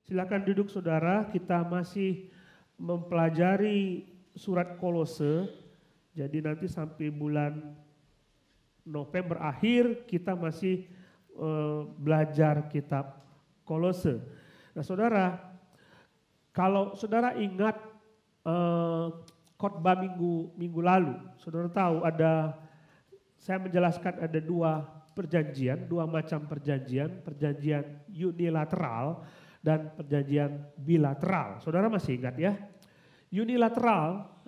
Silakan duduk saudara, kita masih mempelajari surat Kolose. Jadi nanti sampai bulan November akhir kita masih belajar kitab Kolose. Nah saudara, kalau saudara ingat khotbah minggu lalu, saudara tahu saya menjelaskan ada dua macam perjanjian unilateral dan perjanjian bilateral. Saudara masih ingat ya?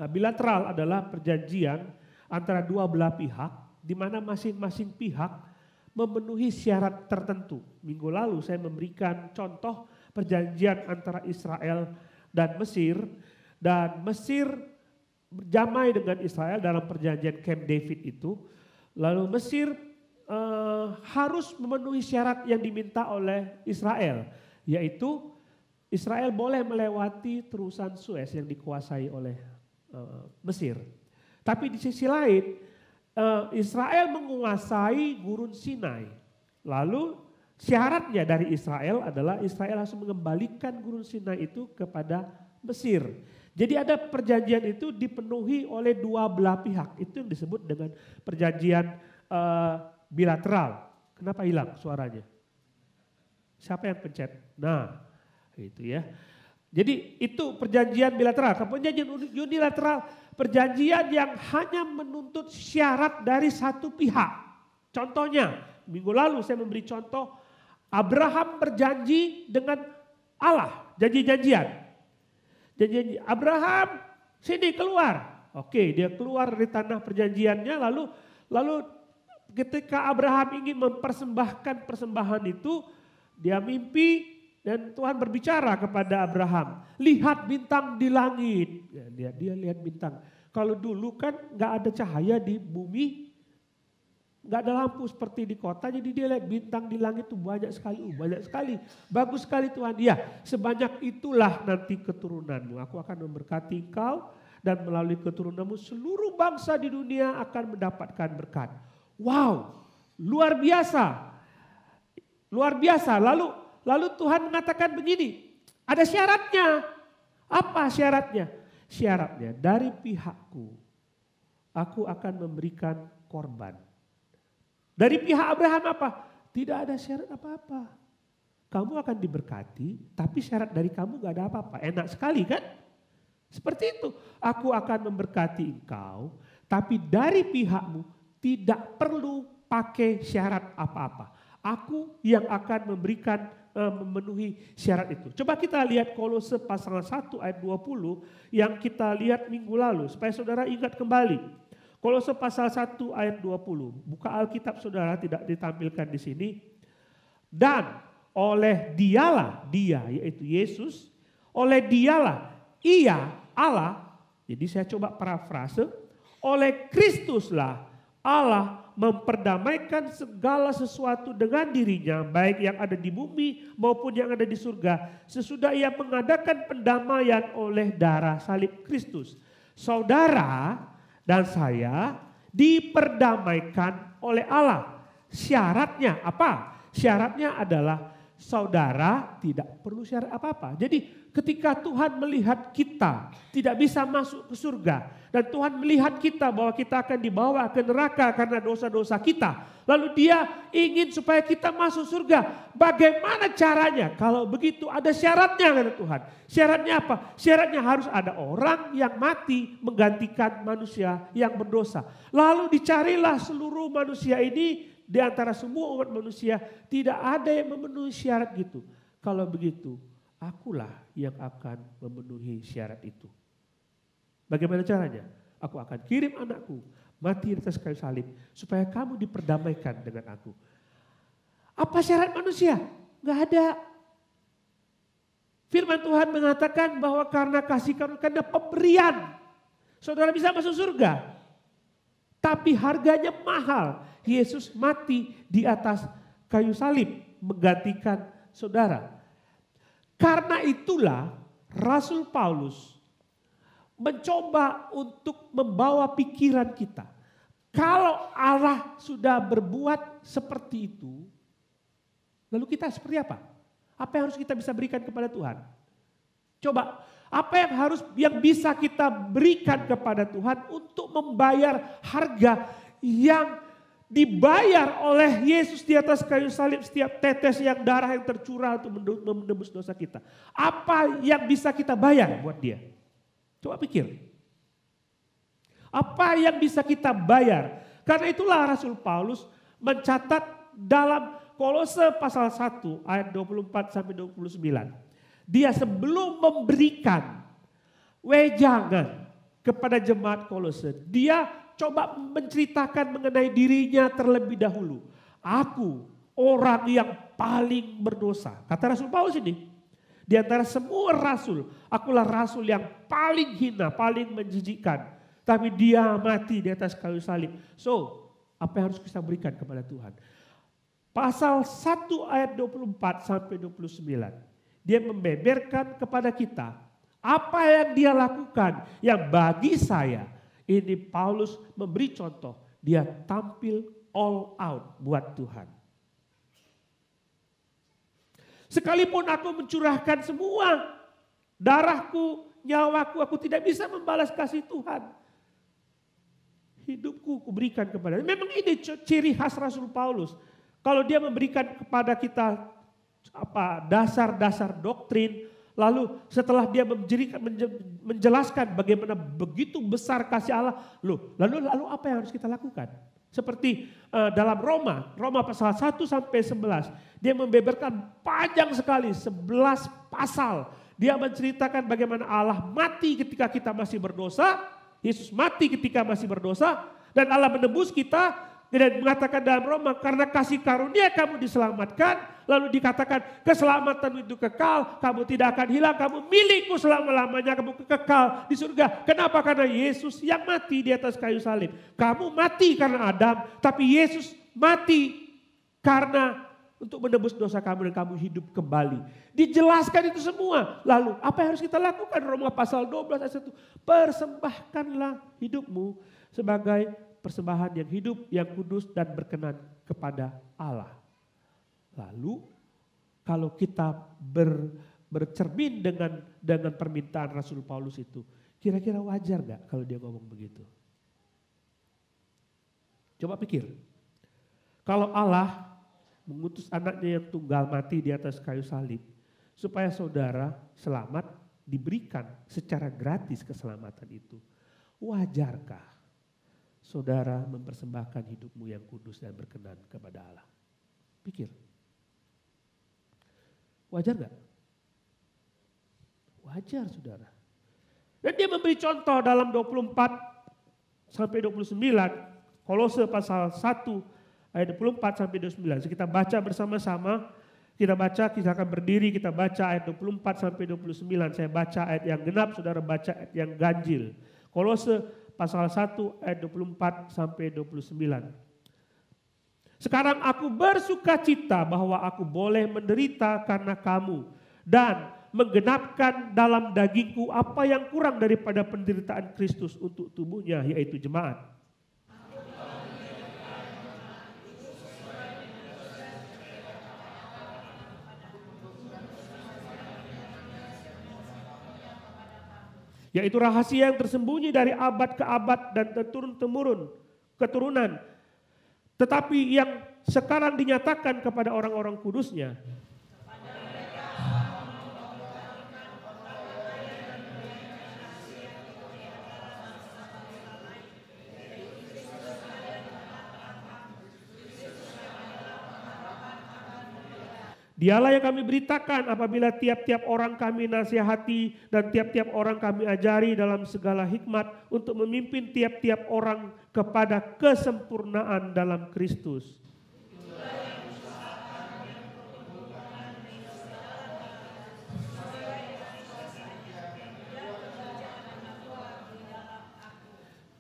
Bilateral adalah perjanjian antara dua belah pihak di mana masing-masing pihak memenuhi syarat tertentu. Minggu lalu saya memberikan contoh perjanjian antara Israel dan Mesir berdamai dengan Israel dalam perjanjian Camp David itu. Lalu Mesir harus memenuhi syarat yang diminta oleh Israel, yaitu Israel boleh melewati terusan Suez yang dikuasai oleh Mesir. Tapi di sisi lain Israel menguasai gurun Sinai. Lalu syaratnya dari Israel adalah Israel harus mengembalikan gurun Sinai itu kepada Mesir. Jadi ada perjanjian itu dipenuhi oleh dua belah pihak. Itu yang disebut dengan perjanjian bilateral. Kenapa hilang suaranya? Siapa yang pencet? Nah, itu ya. Jadi itu perjanjian bilateral. Perjanjian unilateral, perjanjian yang hanya menuntut syarat dari satu pihak. Contohnya, minggu lalu saya memberi contoh Abraham berjanji dengan Allah, janji-janjian. Janji Abraham, sini keluar. Oke, dia keluar dari tanah perjanjiannya, lalu ketika Abraham ingin mempersembahkan persembahan itu, dia mimpi dan Tuhan berbicara kepada Abraham, lihat bintang di langit. Ya, dia lihat bintang. Kalau dulu kan nggak ada cahaya di bumi, nggak ada lampu seperti di kota, jadi dia lihat bintang di langit itu banyak sekali, bagus sekali Tuhan. Ya, sebanyak itulah nanti keturunanmu. Aku akan memberkati engkau dan melalui keturunanmu seluruh bangsa di dunia akan mendapatkan berkat. Wow, luar biasa. Lalu Tuhan mengatakan begini, ada syaratnya. Apa syaratnya? Syaratnya dari pihakku, aku akan memberikan korban. Dari pihak Abraham apa? Tidak ada syarat apa-apa. Kamu akan diberkati, tapi syarat dari kamu gak ada apa-apa. Enak sekali kan? Seperti itu. Aku akan memberkati engkau, tapi dari pihakmu tidak perlu pakai syarat apa-apa. Aku yang akan memberikan memenuhi syarat itu. Coba kita lihat Kolose pasal 1 ayat 20 yang kita lihat minggu lalu supaya saudara ingat kembali. Kolose pasal 1 ayat 20. Buka Alkitab saudara, tidak ditampilkan di sini. Dan oleh dialah, dia yaitu Yesus, oleh dialah ia Allah. Jadi saya coba parafrase, oleh Kristuslah Allah memperdamaikan segala sesuatu dengan dirinya, baik yang ada di bumi maupun yang ada di surga, sesudah ia mengadakan pendamaian oleh darah salib Kristus. Saudara dan saya diperdamaikan oleh Allah. Syaratnya apa? Syaratnya adalah saudara tidak perlu syarat apa-apa. Jadi ketika Tuhan melihat kita tidak bisa masuk ke surga, dan Tuhan melihat kita bahwa kita akan dibawa ke neraka karena dosa-dosa kita, lalu dia ingin supaya kita masuk surga. Bagaimana caranya? Kalau begitu ada syaratnya kata Tuhan. Syaratnya apa? Syaratnya harus ada orang yang mati menggantikan manusia yang berdosa. Lalu dicarilah seluruh manusia ini, di antara semua umat manusia tidak ada yang memenuhi syarat gitu. Kalau begitu, akulah yang akan memenuhi syarat itu. Bagaimana caranya? Aku akan kirim anakku mati di atas kayu salib supaya kamu diperdamaikan dengan aku. Apa syarat manusia? Gak ada. Firman Tuhan mengatakan bahwa karena kasih karunia, karena pemberian, saudara bisa masuk surga. Tapi harganya mahal. Yesus mati di atas kayu salib menggantikan saudara. Karena itulah Rasul Paulus mencoba untuk membawa pikiran kita. Kalau Allah sudah berbuat seperti itu, lalu kita seperti apa? Apa yang harus kita bisa berikan kepada Tuhan? Coba, apa yang bisa kita berikan kepada Tuhan untuk membayar harga yang dibayar oleh Yesus di atas kayu salib, setiap tetes yang darah yang tercurah untuk menebus dosa kita. Apa yang bisa kita bayar buat dia? Coba pikir. Apa yang bisa kita bayar? Karena itulah Rasul Paulus mencatat dalam Kolose pasal 1 ayat 24 sampai 29. Dia sebelum memberikan wejangan kepada jemaat Kolose, dia coba menceritakan mengenai dirinya terlebih dahulu. Aku orang yang paling berdosa. Kata Rasul Paulus ini, di antara semua rasul, akulah rasul yang paling hina, paling menjijikkan. Tapi dia mati di atas kayu salib. So, apa yang harus kita berikan kepada Tuhan? Pasal 1 ayat 24 sampai 29. Dia membeberkan kepada kita apa yang dia lakukan. Yang bagi saya, ini Paulus memberi contoh. Dia tampil all out buat Tuhan. Sekalipun aku mencurahkan semua darahku, nyawaku, aku tidak bisa membalas kasih Tuhan. Hidupku kuberikan kepada. Memang ini ciri khas Rasul Paulus. Kalau dia memberikan kepada kita dasar-dasar doktrin, lalu setelah dia menjelaskan bagaimana begitu besar kasih Allah, lalu apa yang harus kita lakukan? Seperti dalam Roma pasal 1 sampai 11, dia membeberkan panjang sekali 11 pasal. Dia menceritakan bagaimana Allah mati ketika kita masih berdosa, Yesus mati ketika masih berdosa, dan Allah menebus kita, dan mengatakan dalam Roma, karena kasih karunia kamu diselamatkan, lalu dikatakan keselamatan itu kekal, kamu tidak akan hilang, kamu milikku selama-lamanya, kamu kekal di surga. Kenapa? Karena Yesus yang mati di atas kayu salib. Kamu mati karena Adam, tapi Yesus mati karena untuk menebus dosa kamu dan kamu hidup kembali. Dijelaskan itu semua. Lalu apa yang harus kita lakukan? Roma pasal 12 ayat 1. Persembahkanlah hidupmu sebagai persembahan yang hidup, yang kudus dan berkenan kepada Allah. Lalu kalau kita bercermin dengan permintaan Rasul Paulus itu, kira-kira wajar gak kalau dia ngomong begitu? Coba pikir. Kalau Allah mengutus anaknya yang tunggal mati di atas kayu salib, supaya saudara selamat, diberikan secara gratis keselamatan itu. Wajarkah saudara mempersembahkan hidupmu yang kudus dan berkenan kepada Allah? Pikir. Wajar gak? Wajar saudara. Dan dia memberi contoh dalam 24 sampai 29, Kolose pasal 1 ayat 24 sampai 29. Kita baca bersama-sama. Kita akan berdiri, kita baca ayat 24 sampai 29. Saya baca ayat yang genap, saudara baca ayat yang ganjil. Kolose pasal 1 ayat 24 sampai 29. Sekarang aku bersuka cita bahwa aku boleh menderita karena kamu dan menggenapkan dalam dagingku apa yang kurang daripada penderitaan Kristus untuk tubuhnya, yaitu jemaat. Yaitu rahasia yang tersembunyi dari abad ke abad dan keturunan. Tetapi yang sekarang dinyatakan kepada orang-orang kudusnya. Dialah yang kami beritakan apabila tiap-tiap orang kami nasihati dan tiap-tiap orang kami ajari dalam segala hikmat untuk memimpin tiap-tiap orang kepada kesempurnaan dalam Kristus.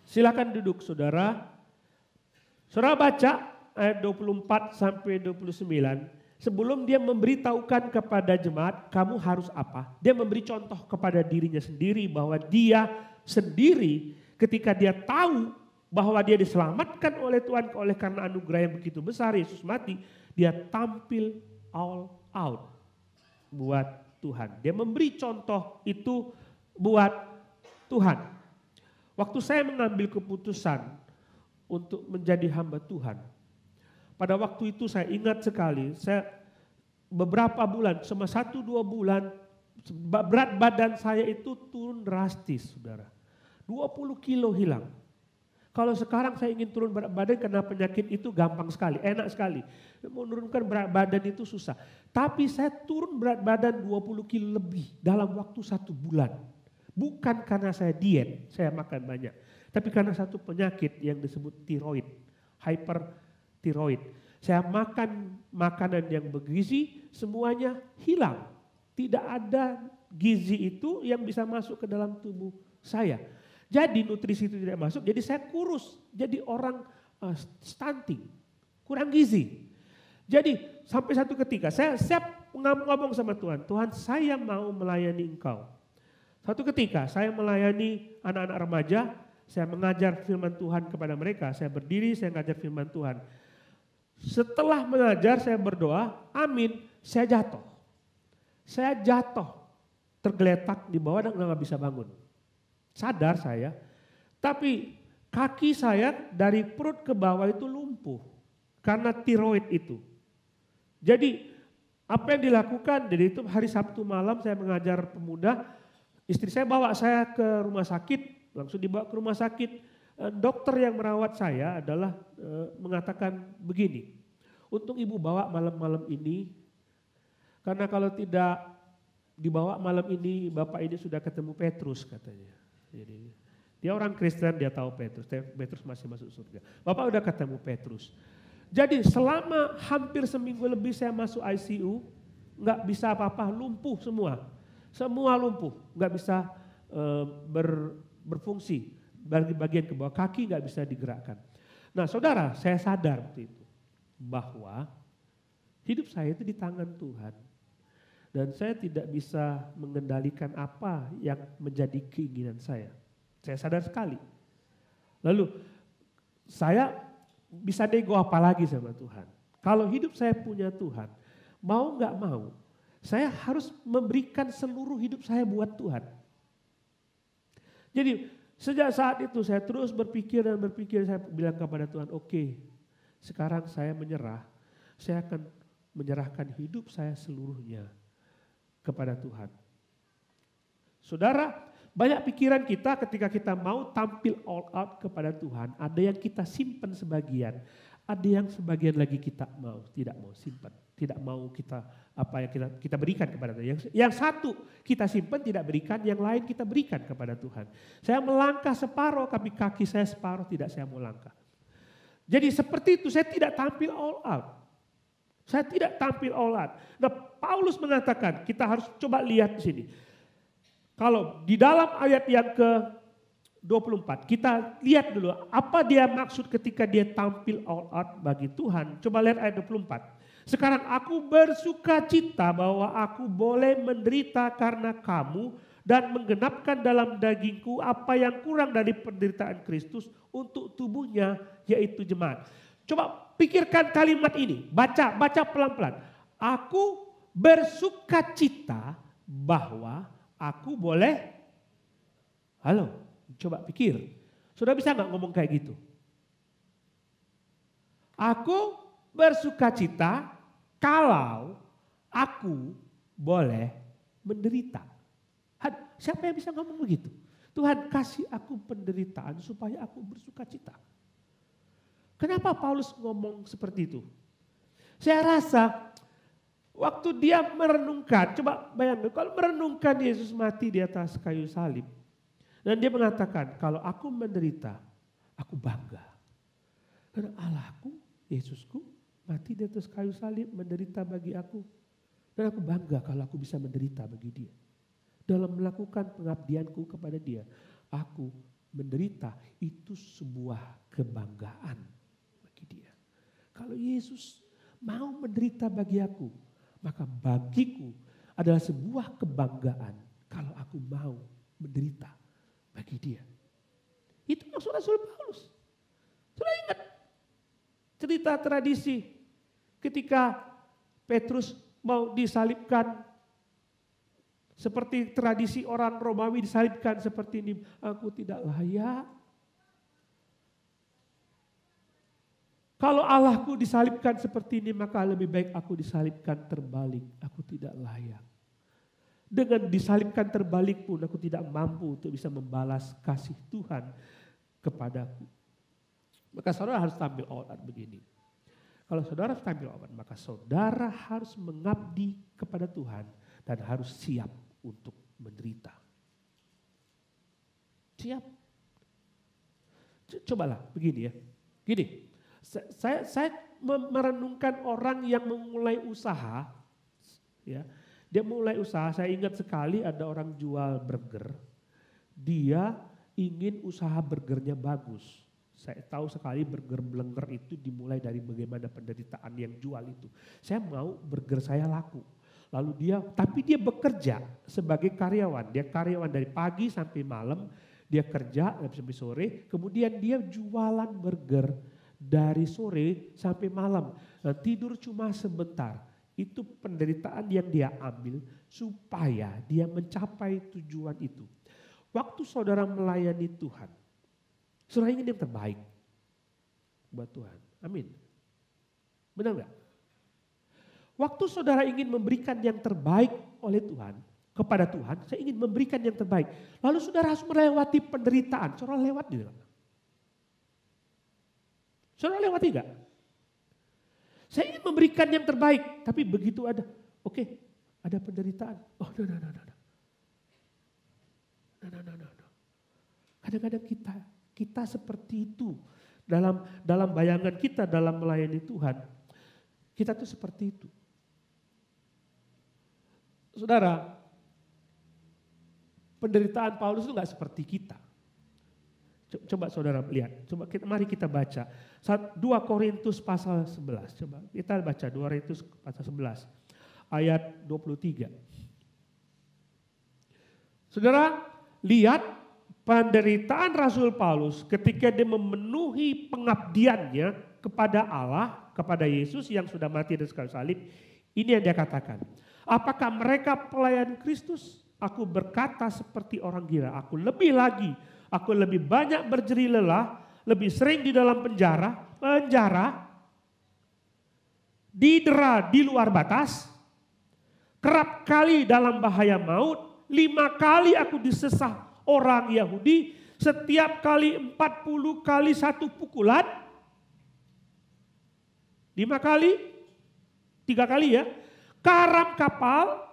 Silakan duduk saudara. Saudara baca ayat 24 sampai 29. Sebelum dia memberitahukan kepada jemaat, kamu harus apa? Dia memberi contoh kepada dirinya sendiri bahwa dia sendiri ketika dia tahu bahwa dia diselamatkan oleh Tuhan oleh karena anugerah yang begitu besar, Yesus mati, dia tampil all out. buat Tuhan. Dia memberi contoh itu buat Tuhan. Waktu saya mengambil keputusan untuk menjadi hamba Tuhan, pada waktu itu saya ingat sekali, saya beberapa bulan, cuma 1-2 bulan, berat badan saya itu turun drastis, saudara. 20 kilo hilang. Kalau sekarang saya ingin turun berat badan karena penyakit itu gampang sekali, enak sekali. Menurunkan berat badan itu susah. Tapi saya turun berat badan 20 kilo lebih dalam waktu 1 bulan. Bukan karena saya diet, saya makan banyak. Tapi karena satu penyakit yang disebut tiroid, hypertiroid. Saya makan makanan yang bergizi, semuanya hilang. Tidak ada gizi itu yang bisa masuk ke dalam tubuh saya. Jadi nutrisi itu tidak masuk, jadi saya kurus. Jadi orang stunting, kurang gizi. Jadi sampai satu ketika saya ngomong sama Tuhan, Tuhan saya mau melayani Engkau. Satu ketika saya melayani anak-anak remaja, saya mengajar firman Tuhan kepada mereka. Saya berdiri, saya mengajar firman Tuhan. Setelah mengajar saya berdoa, amin, saya jatuh. Saya jatuh, tergeletak di bawah dan nggak bisa bangun. Sadar saya, tapi kaki saya dari perut ke bawah itu lumpuh karena tiroid itu. Jadi apa yang dilakukan, jadi itu hari Sabtu malam saya mengajar pemuda, istri saya bawa saya ke rumah sakit, langsung dibawa ke rumah sakit. Dokter yang merawat saya adalah mengatakan begini, untung ibu bawa malam-malam ini, karena kalau tidak dibawa malam ini, bapak ini sudah ketemu Petrus katanya. Jadi dia orang Kristen, dia tahu Petrus masih masuk surga. Bapak udah ketemu Petrus. Jadi selama hampir seminggu lebih saya masuk ICU, nggak bisa apa-apa, lumpuh semua. Semua lumpuh, nggak bisa berfungsi. Bagian ke bawah kaki nggak bisa digerakkan. Nah saudara, saya sadar waktu itu bahwa hidup saya itu di tangan Tuhan. Dan saya tidak bisa mengendalikan apa yang menjadi keinginan saya. Saya sadar sekali. Lalu saya bisa nego apa lagi sama Tuhan. Kalau hidup saya punya Tuhan, mau gak mau, saya harus memberikan seluruh hidup saya buat Tuhan. Jadi sejak saat itu saya terus berpikir, saya bilang kepada Tuhan, oke, sekarang saya menyerah, saya akan menyerahkan hidup saya seluruhnya kepada Tuhan. Saudara, banyak pikiran kita ketika kita mau tampil all out kepada Tuhan, ada yang kita simpan sebagian, ada yang sebagian lagi kita tidak mau simpan, tidak mau kita kita berikan kepada Tuhan. Yang satu kita simpan tidak berikan, yang lain kita berikan kepada Tuhan. Saya melangkah separuh, tapi kaki saya separuh tidak saya mau langkah. Jadi seperti itu, saya tidak tampil all out. Saya tidak tampil all out. Nah, Paulus mengatakan, kita harus coba lihat di sini. Kalau di dalam ayat yang ke-24, kita lihat dulu apa dia maksud ketika dia tampil all out bagi Tuhan. Coba lihat ayat 24. Sekarang aku bersuka cita bahwa aku boleh menderita karena kamu dan menggenapkan dalam dagingku apa yang kurang dari penderitaan Kristus untuk tubuhnya, yaitu jemaat. Coba pikirkan kalimat ini, baca pelan-pelan. Aku bersuka cita bahwa aku boleh, coba pikir. Sudah bisa gak ngomong kayak gitu? Aku bersuka cita kalau aku boleh menderita. Siapa yang bisa ngomong begitu? Tuhan kasih aku penderitaan supaya aku bersuka cita. Kenapa Paulus ngomong seperti itu? Saya rasa waktu dia merenungkan, coba bayangkan kalau merenungkan Yesus mati di atas kayu salib. Dan dia mengatakan kalau aku menderita, aku bangga. Karena Allahku, Yesusku mati di atas kayu salib menderita bagi aku. Dan aku bangga kalau aku bisa menderita bagi dia. Dalam melakukan pengabdianku kepada dia, aku menderita itu sebuah kebanggaan. Dia. Kalau Yesus mau menderita bagi aku, maka bagiku adalah sebuah kebanggaan kalau aku mau menderita bagi dia. Itu maksud Rasul Paulus. Sudah ingat cerita tradisi ketika Petrus mau disalibkan Seperti tradisi orang Romawi disalibkan seperti ini. Aku tidak layak. Kalau Allahku disalibkan seperti ini, maka lebih baik aku disalibkan terbalik. Aku tidak layak. Dengan disalibkan terbalik pun aku tidak mampu untuk bisa membalas kasih Tuhan kepadaku. Maka saudara harus tampil awal begini. Kalau saudara tampil awal, maka saudara harus mengabdi kepada Tuhan dan harus siap untuk menderita. Siap. Cobalah begini ya. Gini, saya merenungkan orang yang memulai usaha, ya. Dia mulai usaha, saya ingat sekali ada orang jual burger. Dia ingin usaha burgernya bagus. Saya tahu sekali burger Blenger itu dimulai dari bagaimana penderitaan yang jual itu. Saya mau burger saya laku. Lalu tapi dia bekerja sebagai karyawan. Dia karyawan dari pagi sampai malam, dia kerja sampai sore. Kemudian dia jualan burger dari sore sampai malam. Nah, tidur cuma sebentar. Itu penderitaan yang dia ambil supaya dia mencapai tujuan itu. Waktu saudara melayani Tuhan, saudara ingin yang terbaik buat Tuhan. Amin. Benar nggak? Waktu saudara ingin memberikan yang terbaik oleh Tuhan, kepada Tuhan, saya ingin memberikan yang terbaik. Lalu saudara harus melewati penderitaan. Saudara lewat tidak? Saudara lewati enggak? Saya ingin memberikan yang terbaik, tapi begitu ada, ada penderitaan. Oh, no. Kadang-kadang kita seperti itu dalam bayangan kita dalam melayani Tuhan. Kita tuh seperti itu. Saudara, penderitaan Paulus itu enggak seperti kita. Coba saudara lihat, mari kita baca 2 Korintus pasal 11. Coba kita baca 2 Korintus pasal 11 ayat 23. Saudara, lihat penderitaan Rasul Paulus ketika dia memenuhi pengabdiannya kepada Allah, kepada Yesus yang sudah mati dan sekali salib. Ini yang dia katakan. Apakah mereka pelayan Kristus? Aku berkata seperti orang gila. Aku lebih lagi. Aku lebih banyak berjerih lelah. Lebih sering di dalam penjara. Didera di luar batas. Kerap kali dalam bahaya maut. 5 kali aku disesah orang Yahudi. Setiap kali 40 kali 1 pukulan. 5 kali. 3 kali ya. Karam kapal,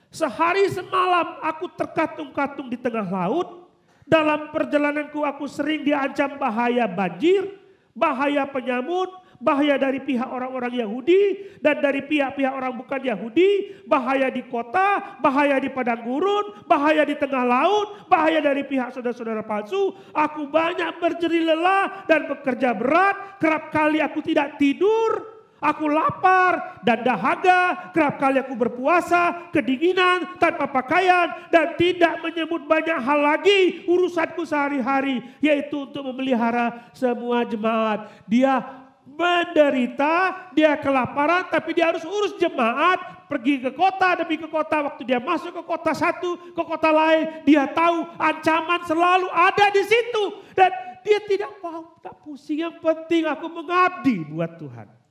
sehari semalam aku terkatung-katung di tengah laut. Dalam perjalananku aku sering diancam bahaya banjir, bahaya penyamut, bahaya dari pihak orang-orang Yahudi dan dari pihak-pihak orang bukan Yahudi, bahaya di kota, bahaya di padang gurun, bahaya di tengah laut, bahaya dari pihak saudara-saudara palsu. Aku banyak berjerih lelah dan bekerja berat, kerap kali aku tidak tidur. Aku lapar dan dahaga, kerap kali aku berpuasa, kedinginan, tanpa pakaian, dan tidak menyebut banyak hal lagi urusanku sehari-hari, yaitu untuk memelihara semua jemaat. Dia menderita, dia kelaparan, tapi dia harus urus jemaat, pergi ke kota demi ke kota. Waktu dia masuk ke kota satu, ke kota lain, dia tahu ancaman selalu ada di situ. Dan dia tidak mau, tak pusing, yang penting aku mengabdi buat Tuhan.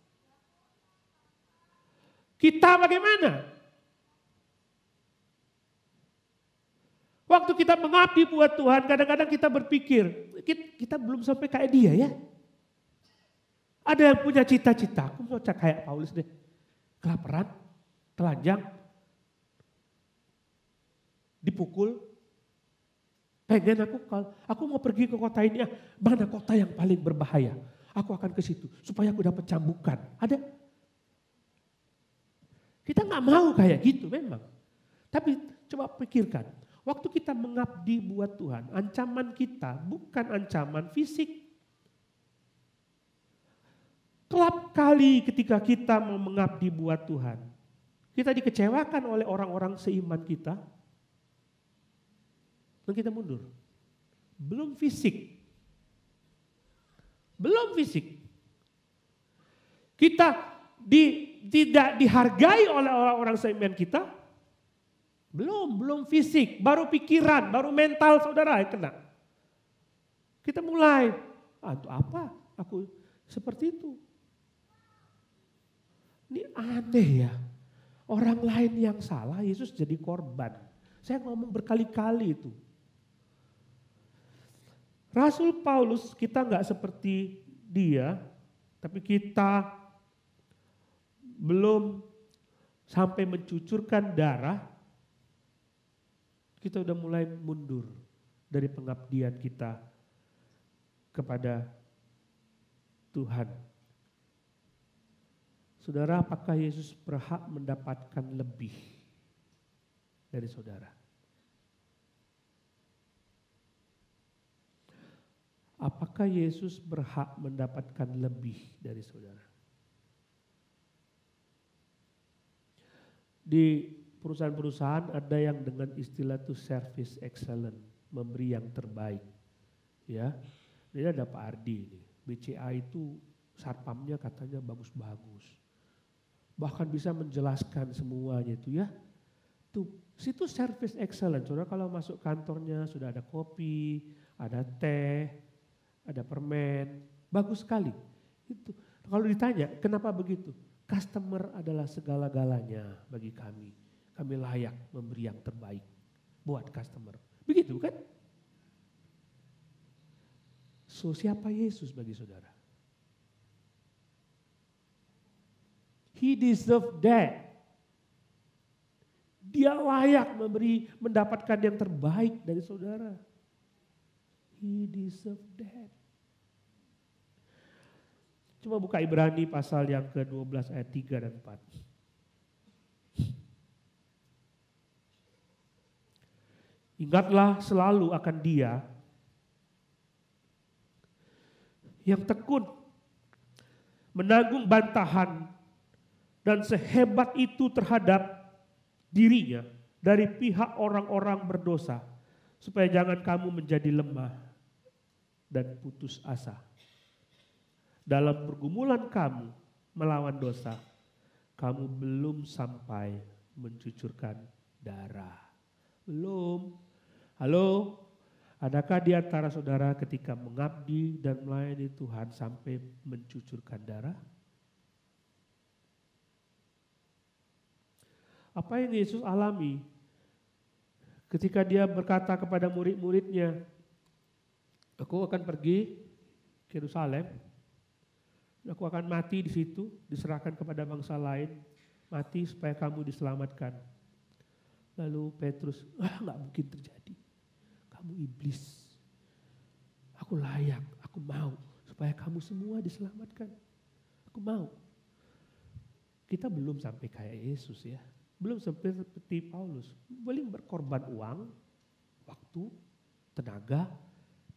Kita bagaimana? Waktu kita mengabdi buat Tuhan, kadang-kadang kita berpikir, kita belum sampai kayak dia ya. Ada yang punya cita-cita, aku mau kayak Paulus deh. Kelaparan, telanjang, dipukul. Pengen aku mau pergi ke kota ini, mana kota yang paling berbahaya. Aku akan ke situ, supaya aku dapat cambukan. Ada? Kita nggak mau kayak gitu memang. Tapi coba pikirkan, waktu kita mengabdi buat Tuhan, ancaman kita bukan ancaman fisik. Kelap kali ketika kita mau mengabdi buat Tuhan, kita dikecewakan oleh orang-orang seiman kita, dan kita mundur. Belum fisik. Kita tidak dihargai oleh orang-orang seiman kita, Belum fisik, baru pikiran, baru mental saudara yang kena. Kita mulai, untuk apa aku seperti itu? Ini aneh ya, orang lain yang salah, Yesus jadi korban. Saya ngomong berkali-kali itu. Rasul Paulus kita nggak seperti dia, tapi kita belum sampai mencucurkan darah, kita udah mulai mundur dari pengabdian kita kepada Tuhan. Saudara, apakah Yesus berhak mendapatkan lebih dari saudara? Apakah Yesus berhak mendapatkan lebih dari saudara? Di perusahaan-perusahaan ada yang dengan istilah itu service excellent, memberi yang terbaik. Ya, ini ada Pak Ardi ini. BCA itu satpamnya katanya bagus-bagus. Bahkan bisa menjelaskan semuanya itu ya. Tuh, situ service excellent. Saudara kalau masuk kantornya sudah ada kopi, ada teh, ada permen, bagus sekali. Itu. Kalau ditanya kenapa begitu? Customer adalah segala-galanya bagi kami. Kami layak memberi yang terbaik buat customer. Begitu kan? So siapa Yesus bagi saudara? He deserve that. Dia layak mendapatkan yang terbaik dari saudara. He deserve that. Coba buka Ibrani pasal yang ke-12 ayat 3 dan 4. Ingatlah selalu akan Dia yang tekun menanggung bantahan dan sehebat itu terhadap dirinya dari pihak orang-orang berdosa, supaya jangan kamu menjadi lemah dan putus asa. Dalam pergumulan kamu melawan dosa, kamu belum sampai mencucurkan darah. Belum. Halo, adakah di antara saudara ketika mengabdi dan melayani Tuhan sampai mencucurkan darah? Apa yang Yesus alami ketika dia berkata kepada murid-muridnya, aku akan pergi ke Yerusalem, aku akan mati di situ, diserahkan kepada bangsa lain, mati supaya kamu diselamatkan. Lalu Petrus, nggak mungkin terjadi. Kamu iblis. Aku layak, aku mau supaya kamu semua diselamatkan. Aku mau. Kita belum sampai kayak Yesus ya. Belum seperti Paulus. Boleh berkorban uang, waktu, tenaga,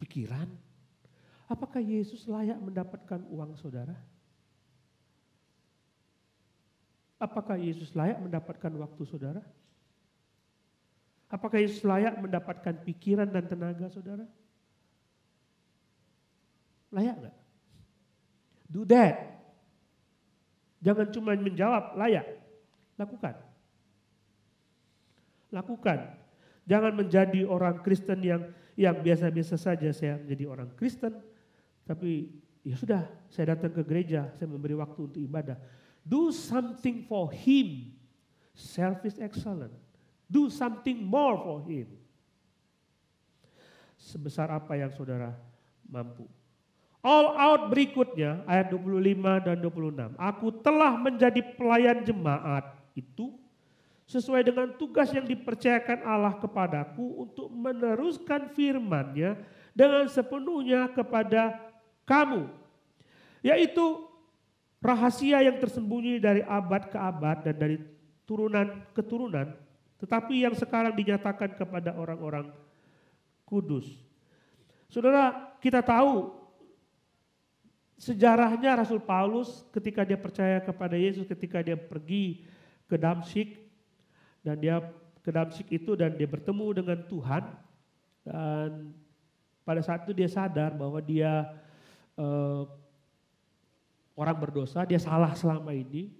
pikiran. Apakah Yesus layak mendapatkan uang saudara? Apakah Yesus layak mendapatkan waktu saudara? Apakah Yesus layak mendapatkan pikiran dan tenaga saudara? Layak gak? Do that. Jangan cuma menjawab layak. Lakukan. Lakukan. Jangan menjadi orang Kristen yang biasa-biasa saja. Saya menjadi orang Kristen, tapi ya sudah, saya datang ke gereja, saya memberi waktu untuk ibadah. Do something for Him. Service excellent. Do something more for Him. Sebesar apa yang saudara mampu. All out berikutnya ayat 25 dan 26. Aku telah menjadi pelayan jemaat itu sesuai dengan tugas yang dipercayakan Allah kepadaku untuk meneruskan firman-Nya dengan sepenuhnya kepada kamu. Yaitu rahasia yang tersembunyi dari abad ke abad dan dari turunan ke turunan, tetapi yang sekarang dinyatakan kepada orang-orang kudus. Saudara, kita tahu sejarahnya Rasul Paulus ketika dia percaya kepada Yesus, ketika dia pergi ke Damsyik, dan dia ke Damsyik itu dan dia bertemu dengan Tuhan, dan pada saat itu dia sadar bahwa dia orang berdosa, dia salah selama ini,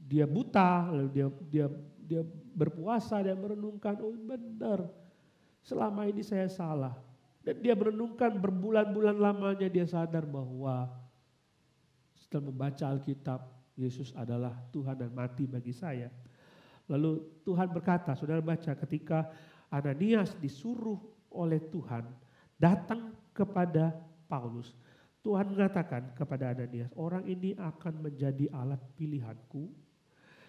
dia buta, lalu dia dia berpuasa, dia merenungkan, oh benar, selama ini saya salah. Dan dia merenungkan berbulan-bulan lamanya, dia sadar bahwa setelah membaca Alkitab, Yesus adalah Tuhan dan mati bagi saya. Lalu Tuhan berkata, saudara baca, ketika Ananias disuruh oleh Tuhan datang kepada Paulus, Tuhan mengatakan kepada Ananias, orang ini akan menjadi alat pilihanku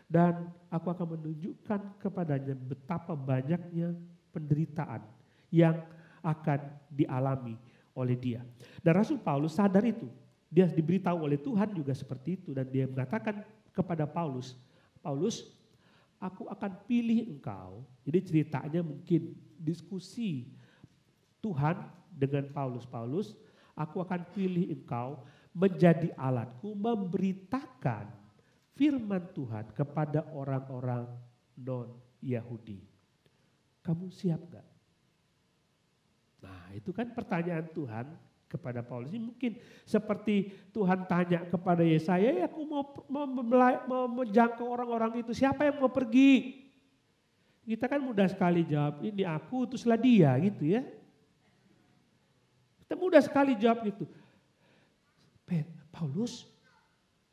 dan aku akan menunjukkan kepadanya betapa banyaknya penderitaan yang akan dialami oleh dia. Dan Rasul Paulus sadar itu. Dia diberitahu oleh Tuhan juga seperti itu dan dia mengatakan kepada Paulus, Paulus, aku akan pilih engkau. Jadi ceritanya mungkin diskusi Tuhan dengan Paulus. Paulus, aku akan pilih engkau menjadi alatku memberitakan firman Tuhan kepada orang-orang non-Yahudi. Kamu siap gak? Nah itu kan pertanyaan Tuhan kepada Paulus. Ini mungkin seperti Tuhan tanya kepada Yesaya, ya aku mau menjangkau orang-orang itu, siapa yang mau pergi? Kita kan mudah sekali jawab, ini aku utuslah dia gitu ya. Kita mudah sekali jawab gitu. Paulus,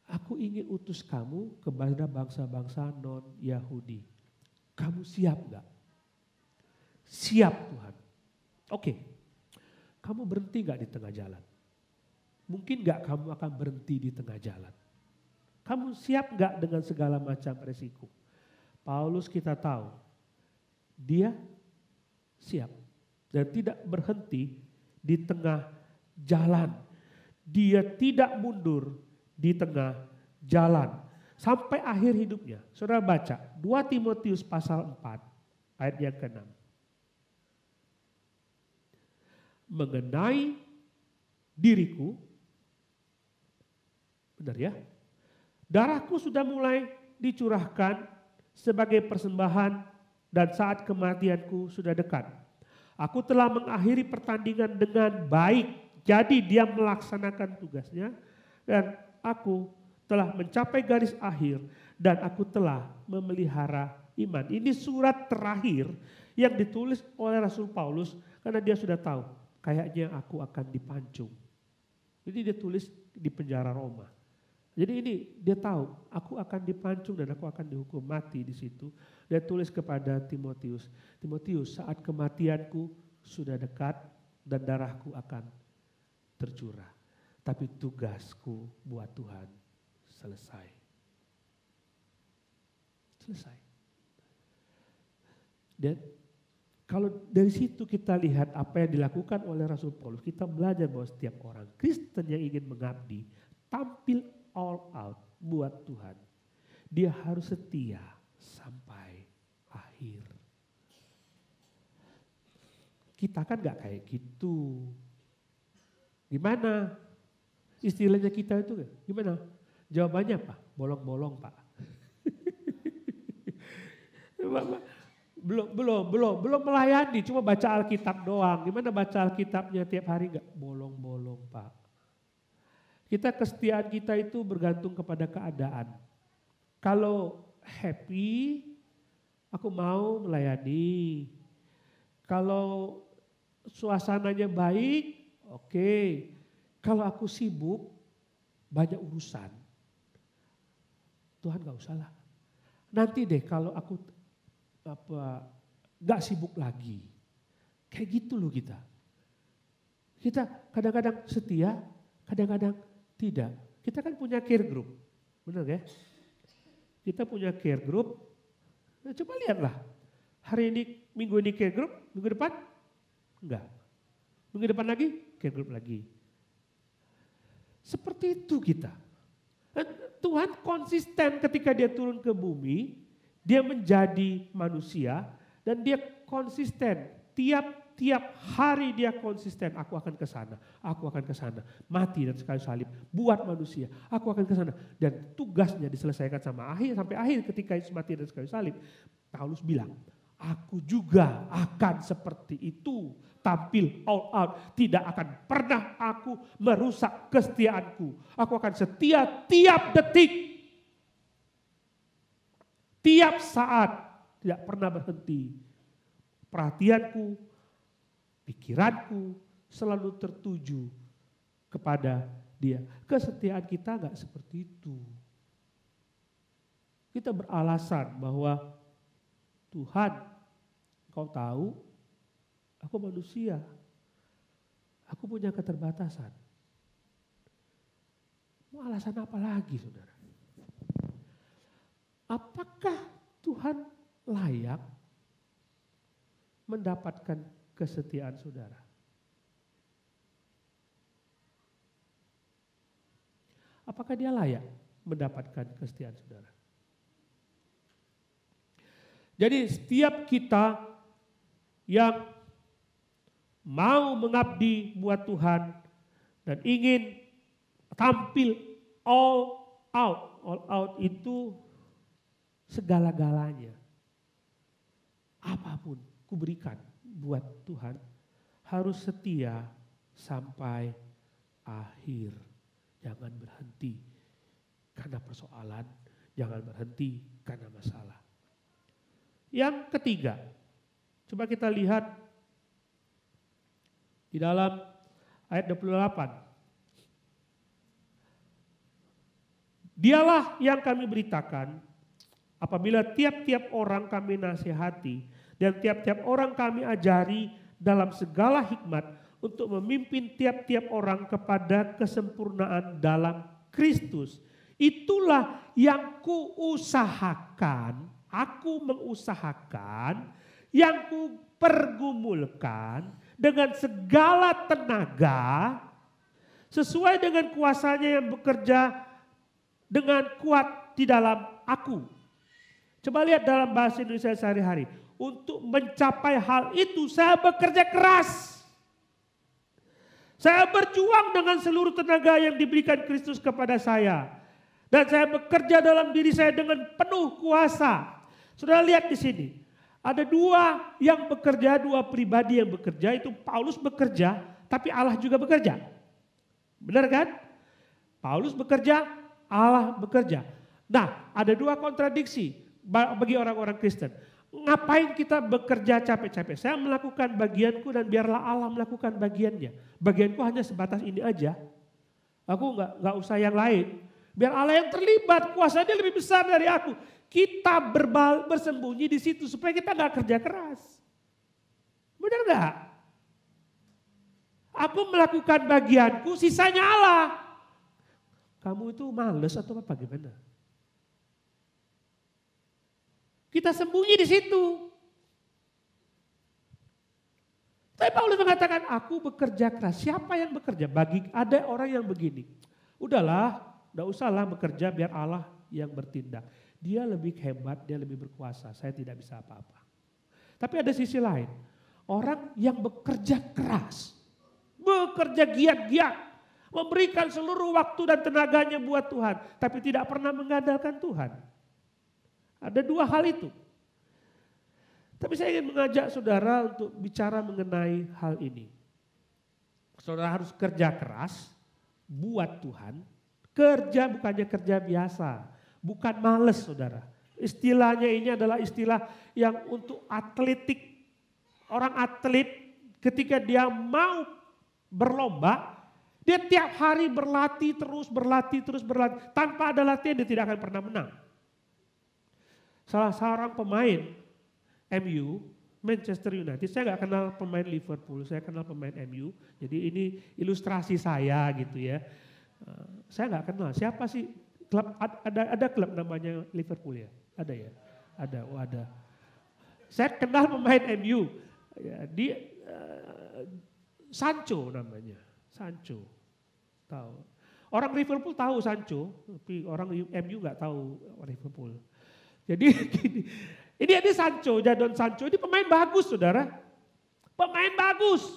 aku ingin utus kamu kepada bangsa-bangsa non-Yahudi. Kamu siap gak? Siap Tuhan. Oke, kamu berhenti gak di tengah jalan? Mungkin gak kamu akan berhenti di tengah jalan? Kamu siap gak dengan segala macam resiko? Paulus kita tahu, dia siap dan tidak berhenti di tengah jalan. Dia tidak mundur di tengah jalan sampai akhir hidupnya. Saudara baca 2 Timotius pasal 4 ayat yang ke-6. Mengenai diriku, benar ya, darahku sudah mulai dicurahkan sebagai persembahan dan saat kematianku sudah dekat. Aku telah mengakhiri pertandingan dengan baik, jadi dia melaksanakan tugasnya dan aku telah mencapai garis akhir dan aku telah memelihara iman. Ini surat terakhir yang ditulis oleh Rasul Paulus karena dia sudah tahu kayaknya aku akan dipancung. Jadi dia tulis di penjara Roma. Jadi ini dia tahu aku akan dipancung dan aku akan dihukum mati di situ. Dia tulis kepada Timotius, Timotius saat kematianku sudah dekat dan darahku akan tercurah. Tapi tugasku buat Tuhan selesai. Selesai. Dan kalau dari situ kita lihat apa yang dilakukan oleh Rasul Paulus, kita belajar bahwa setiap orang Kristen yang ingin mengabdi, tampil all out buat Tuhan. Dia harus setia sampai akhir. Kita kan gak kayak gitu. Gimana? Istilahnya kita itu gimana? Jawabannya apa? Bolong-bolong Pak. Belum melayani, cuma baca Alkitab doang. Gimana baca Alkitabnya tiap hari enggak? Bolong-bolong Pak. Kesetiaan kita itu bergantung kepada keadaan. Kalau happy, aku mau melayani. Kalau suasananya baik, oke. Kalau aku sibuk, banyak urusan. Tuhan gak usah lah. Nanti deh kalau aku gak sibuk lagi. Kayak gitu loh kita. Kita kadang-kadang setia, kadang-kadang tidak. Kita kan punya care group. Benar ya? Kita punya care group. Nah, coba lihatlah. Hari ini, minggu ini care group, minggu depan enggak. Minggu depan lagi care group lagi. Seperti itu kita. Tuhan konsisten ketika dia turun ke bumi, dia menjadi manusia dan dia konsisten. Tiap hari dia konsisten, aku akan ke sana, aku akan ke sana. Mati dan sekali salib buat manusia, aku akan ke sana. Dan tugasnya diselesaikan sampai akhir ketika Yesus mati dan sekali salib. Paulus bilang, aku juga akan seperti itu. Tampil all out, tidak akan pernah aku merusak kesetiaanku. Aku akan setia tiap detik, tiap saat, tidak pernah berhenti. Perhatianku, pikiranku selalu tertuju kepada Dia. Kesetiaan kita enggak seperti itu. Kita beralasan bahwa Tuhan, Engkau tahu, aku manusia. Aku punya keterbatasan. Mau alasan apa lagi, saudara? Apakah Tuhan layak mendapatkan kesetiaan saudara? Apakah Dia layak mendapatkan kesetiaan saudara? Jadi setiap kita yang mau mengabdi buat Tuhan dan ingin tampil all out. All out itu segala-galanya. Apapun kuberikan buat Tuhan harus setia sampai akhir. Jangan berhenti karena persoalan, jangan berhenti karena masalah. Yang ketiga, coba kita lihat di dalam ayat 28. Dialah yang kami beritakan apabila tiap-tiap orang kami nasihati dan tiap-tiap orang kami ajari dalam segala hikmat untuk memimpin tiap-tiap orang kepada kesempurnaan dalam Kristus. Itulah yang kuusahakan, aku mengusahakan, yang kupergumulkan dengan segala tenaga sesuai dengan kuasanya yang bekerja dengan kuat di dalam aku. Coba lihat dalam bahasa Indonesia sehari-hari. Untuk mencapai hal itu saya bekerja keras. Saya berjuang dengan seluruh tenaga yang diberikan Kristus kepada saya. Dan saya bekerja dalam diri saya dengan penuh kuasa. Saudara lihat di sini. Ada dua yang bekerja, dua pribadi yang bekerja. Itu Paulus bekerja, tapi Allah juga bekerja. Benar kan? Paulus bekerja, Allah bekerja. Nah, ada dua kontradiksi bagi orang-orang Kristen. Ngapain kita bekerja capek-capek? Saya melakukan bagianku dan biarlah Allah melakukan bagiannya. Bagianku hanya sebatas ini aja. Aku nggak usah yang lain. Biar Allah yang terlibat, kuasanya lebih besar dari aku. Kita bersembunyi di situ supaya kita nggak kerja keras. Benar nggak? Aku melakukan bagianku, sisanya Allah. Kamu itu males atau apa gimana? Kita sembunyi di situ. Tapi Paulus mengatakan, aku bekerja keras. Siapa yang bekerja? Ada orang yang begini. Udahlah, enggak usahlah bekerja biar Allah yang bertindak. Dia lebih hebat, dia lebih berkuasa. Saya tidak bisa apa-apa. Tapi ada sisi lain. Orang yang bekerja keras. Bekerja giat-giat. Memberikan seluruh waktu dan tenaganya buat Tuhan. Tapi tidak pernah mengandalkan Tuhan. Ada dua hal itu. Tapi saya ingin mengajak saudara untuk bicara mengenai hal ini. Saudara harus kerja keras buat Tuhan. Kerja bukannya kerja biasa. Bukan males saudara. Istilahnya ini adalah istilah yang untuk atletik. Orang atlet ketika dia mau berlomba, dia tiap hari berlatih terus. Tanpa ada latihan dia tidak akan pernah menang. Salah seorang pemain MU, Manchester United, saya nggak kenal pemain Liverpool, saya kenal pemain MU. Jadi ini ilustrasi saya gitu ya. Saya nggak kenal, siapa sih klub, ada klub namanya Liverpool ya? Ada ya? Ada. Saya kenal pemain MU, ya, Sancho namanya, Sancho. Tahu. Orang Liverpool tahu Sancho, tapi orang MU nggak tahu Liverpool. Jadi gini, ini Sancho, Jadon Sancho, ini pemain bagus saudara. Pemain bagus.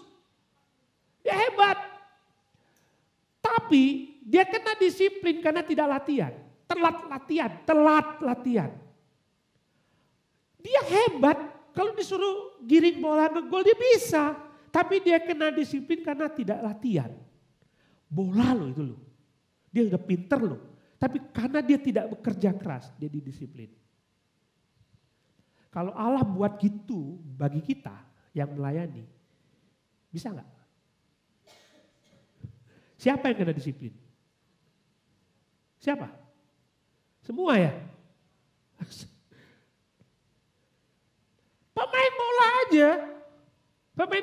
Dia hebat. Tapi dia kena disiplin karena tidak latihan. Telat latihan. Dia hebat, kalau disuruh giring bola ngegol dia bisa. Tapi dia kena disiplin karena tidak latihan. Bola loh itu loh. Dia udah pinter loh. Tapi karena dia tidak bekerja keras, dia didisiplin. Kalau Allah buat gitu bagi kita yang melayani, bisa nggak? Siapa yang kena disiplin? Siapa? Semua ya? Pemain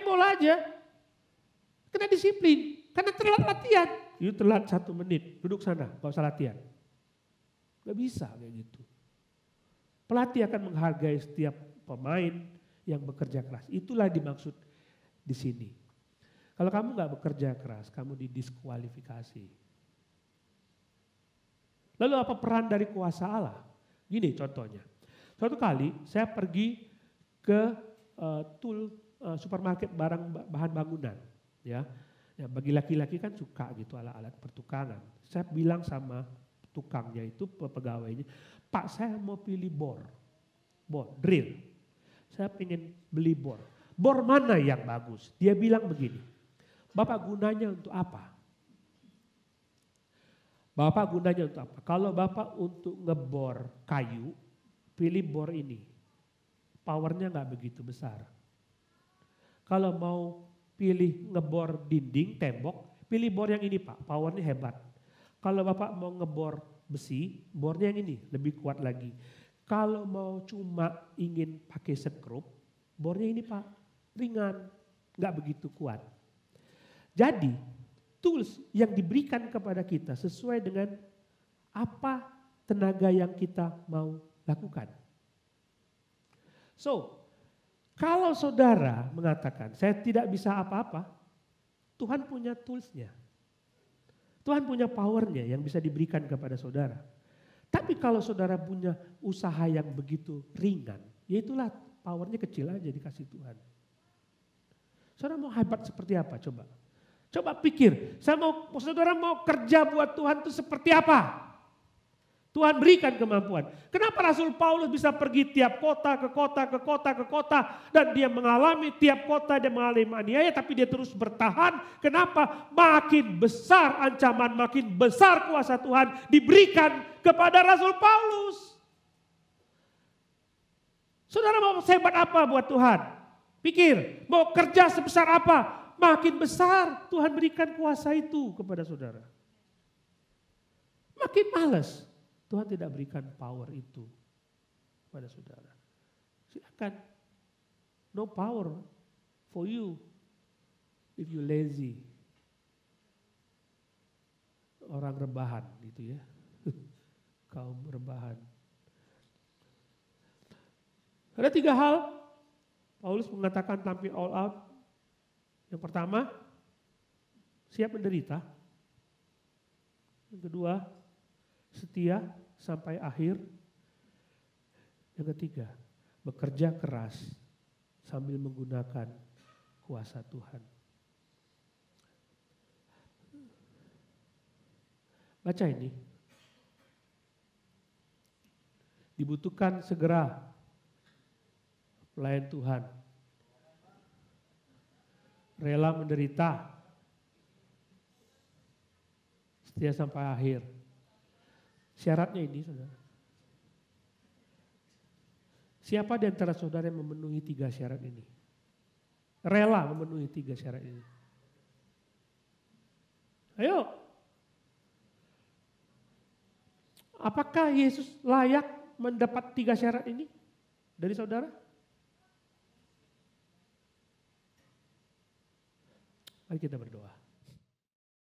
bola aja kena disiplin karena telat latihan. Itu telat 1 menit, duduk sana, gak usah latihan. Gak bisa kayak gitu. Pelatih akan menghargai setiap pemain yang bekerja keras. Itulah dimaksud di sini. Kalau kamu gak bekerja keras, kamu didiskualifikasi. Lalu apa peran dari kuasa Allah? Gini contohnya. Suatu kali saya pergi ke supermarket bahan bangunan. Ya, bagi laki-laki kan suka gitu alat-alat pertukangan. Saya bilang sama tukangnya itu, pegawainya, Pak saya mau pilih bor, drill. Saya pengen beli bor. Bor mana yang bagus? Dia bilang begini, Bapak gunanya untuk apa? Bapak gunanya untuk apa? Kalau Bapak untuk ngebor kayu, pilih bor ini. Powernya gak begitu besar. Kalau mau pilih ngebor dinding, tembok, pilih bor yang ini Pak, powernya hebat. Kalau Bapak mau ngebor besi, bornya yang ini, lebih kuat lagi. Kalau mau cuma ingin pakai sekrup, bornya ini Pak, ringan, gak begitu kuat. Jadi, tools yang diberikan kepada kita sesuai dengan apa tenaga yang kita mau lakukan. So, kalau saudara mengatakan, saya tidak bisa apa-apa, Tuhan punya toolsnya. Tuhan punya powernya yang bisa diberikan kepada saudara. Tapi kalau saudara punya usaha yang begitu ringan, ya itulah powernya kecil aja dikasih Tuhan. Saudara mau hebat seperti apa coba? Coba pikir, saudara mau kerja buat Tuhan itu seperti apa? Tuhan berikan kemampuan. Kenapa Rasul Paulus bisa pergi tiap kota ke kota dan dia mengalami tiap kota dia mengalami aniaya tapi dia terus bertahan. Kenapa? Makin besar ancaman, makin besar kuasa Tuhan diberikan kepada Rasul Paulus. Saudara mau hebat apa buat Tuhan? Pikir, mau kerja sebesar apa? Makin besar Tuhan berikan kuasa itu kepada saudara. Makin malas. Tuhan tidak berikan power itu pada saudara. Silakan. No power for you if you lazy. Orang rebahan gitu ya. Kaum rebahan. Ada 3 hal Paulus mengatakan tampil all out. Yang pertama, siap menderita. Yang kedua, setia sampai akhir. Yang ketiga, bekerja keras sambil menggunakan kuasa Tuhan. Baca ini. Dibutuhkan segera pelayan Tuhan. Rela menderita. Setia sampai akhir. Syaratnya ini saudara. Siapa di antara saudara yang memenuhi 3 syarat ini? Rela memenuhi 3 syarat ini. Ayo. Apakah Yesus layak mendapat 3 syarat ini dari saudara? Mari kita berdoa.